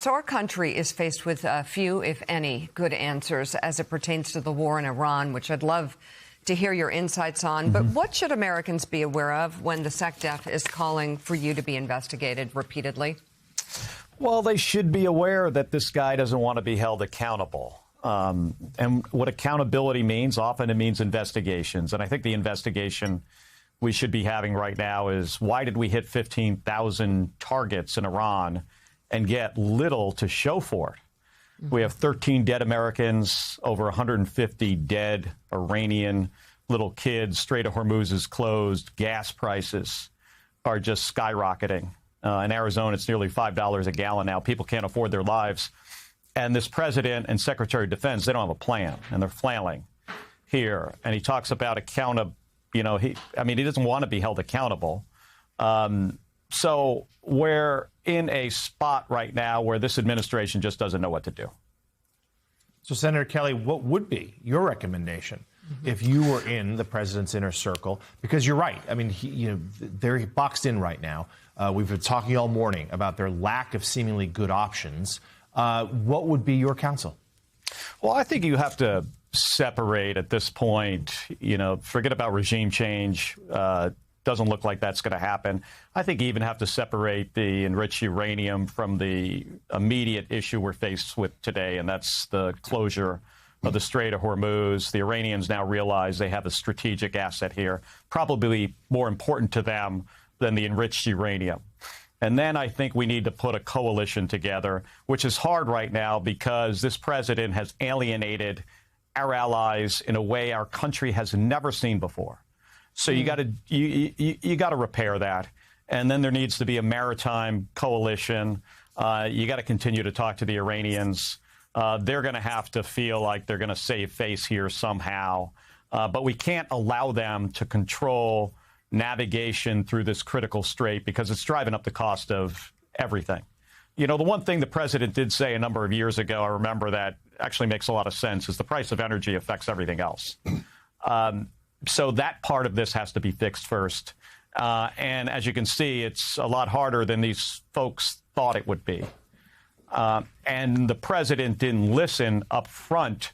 So our country is faced with few, if any, good answers as it pertains to the war in Iran, which I'd love to hear your insights on. But what should Americans be aware of when the SecDef is calling for you to be investigated repeatedly? Well, they should be aware that this guy doesn't want to be held accountable. And what accountability means, often it means investigations. And I think the investigation we should be having right now is, why did we hit 15,000 targets in Iran and get little to show for it? We have 13 dead Americans, over 150 dead Iranian little kids. Strait of Hormuz is closed. Gas prices are just skyrocketing. In Arizona, it's nearly $5 a gallon now. People can't afford their lives. And this president and Secretary of Defense, they don't have a plan, and they're flailing here. And he talks about he doesn't want to be held accountable. So we're in a spot right now where this administration just doesn't know what to do. So, Senator Kelly, what would be your recommendation if you were in the president's inner circle? Because you're right. I mean, they're boxed in right now. We've been talking all morning about their lack of seemingly good options. What would be your counsel? Well, I think you have to separate at this point. Forget about regime change. Doesn't look like that's going to happen. I think you even have to separate the enriched uranium from the immediate issue we're faced with today, and that's the closure of the Strait of Hormuz. The Iranians now realize they have a strategic asset here, probably more important to them than the enriched uranium. And then I think we need to put a coalition together, which is hard right now because this president has alienated our allies in a way our country has never seen before. So you got to repair that, and then there needs to be a maritime coalition. You got to continue to talk to the Iranians. They're going to have to feel like they're going to save face here somehow, but we can't allow them to control navigation through this critical strait because it's driving up the cost of everything. The one thing the president did say a number of years ago, I remember, that actually makes a lot of sense, is the price of energy affects everything else. So that part of this has to be fixed first. And as you can see, it's a lot harder than these folks thought it would be. And the president didn't listen up front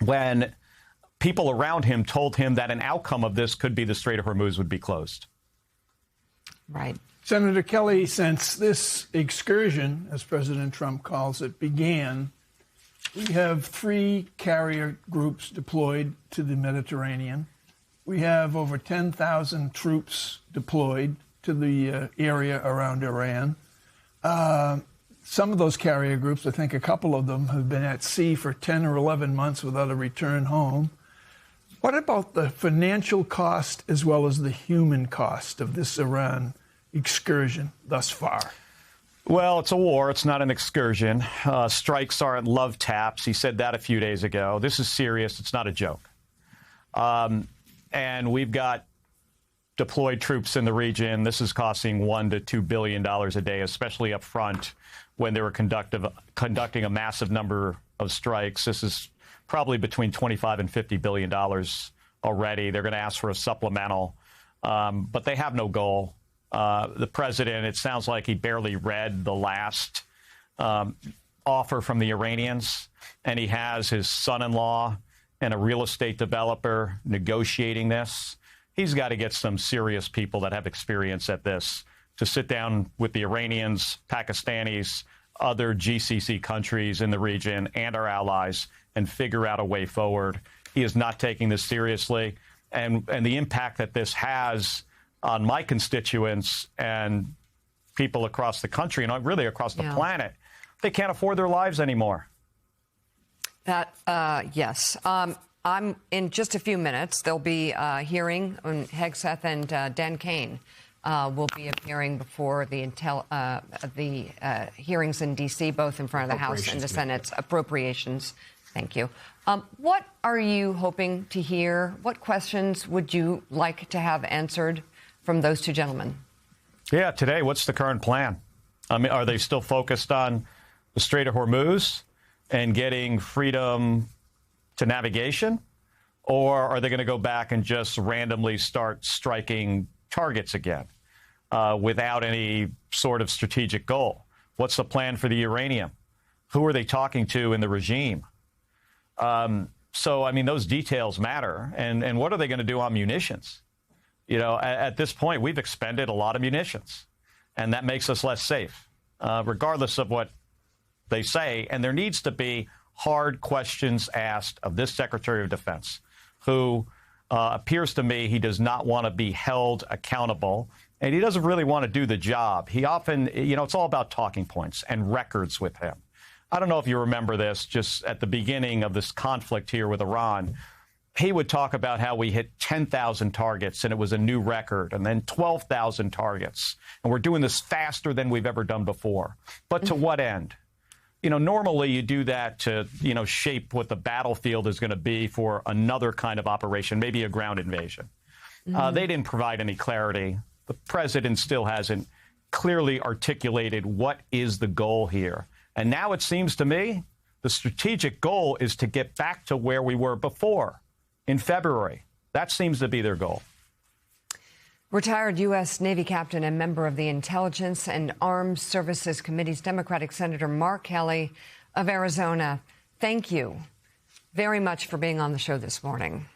when people around him told him that an outcome of this could be the Strait of Hormuz would be closed. Right. Senator Kelly, since this excursion, as President Trump calls it, began, we have 3 carrier groups deployed to the Mediterranean. We have over 10,000 troops deployed to the area around Iran. Some of those carrier groups, I think a couple of them, have been at sea for 10 or 11 months without a return home. What about the financial cost as well as the human cost of this Iran excursion thus far? Well, it's a war. It's not an excursion. Strikes aren't love taps. He said that a few days ago. This is serious. It's not a joke. And we've got deployed troops in the region. This is costing $1 to $2 billion a day, especially up front when they were conducting a massive number of strikes. This is probably between $25 and $50 billion already. They're going to ask for a supplemental, but they have no goal. The president, it sounds like he barely read the last offer from the Iranians, and he has his son-in-law and a real estate developer negotiating this. He's got to get some serious people that have experience at this to sit down with the Iranians, Pakistanis, other GCC countries in the region, and our allies, and figure out a way forward. He is not taking this seriously. And the impact that this has on my constituents and people across the country and really across the planet, they can't afford their lives anymore. Yes. I'm in just a few minutes. There'll be a hearing on Hegseth, and Dan Kane will be appearing before the hearings in D.C., both in front of the House and the Senate's appropriations. Thank you. What are you hoping to hear? What questions would you like to have answered from those 2 gentlemen? Yeah, today, what's the current plan? I mean, are they still focused on the Strait of Hormuz and getting freedom to navigation? Or are they going to go back and just randomly start striking targets again without any sort of strategic goal? What's the plan for the uranium? Who are they talking to in the regime? So, I mean, those details matter. And what are they going to do on munitions? You know, at this point, we've expended a lot of munitions, and that makes us less safe, regardless of what they say. And there needs to be hard questions asked of this Secretary of Defense, who appears to me he does not want to be held accountable, and he doesn't really want to do the job. He often, you know, it's all about talking points and records with him. I don't know if you remember this, just at the beginning of this conflict here with Iran, he would talk about how we hit 10,000 targets and it was a new record, and then 12,000 targets. And we're doing this faster than we've ever done before. But to what end? You know, normally you do that to, you know, shape what the battlefield is going to be for another kind of operation, maybe a ground invasion. They didn't provide any clarity. The president still hasn't clearly articulated what is the goal here. And now it seems to me the strategic goal is to get back to where we were before in February. That seems to be their goal. Retired U.S. Navy captain and member of the Intelligence and Armed Services Committee's Democratic Senator Mark Kelly of Arizona, thank you very much for being on the show this morning.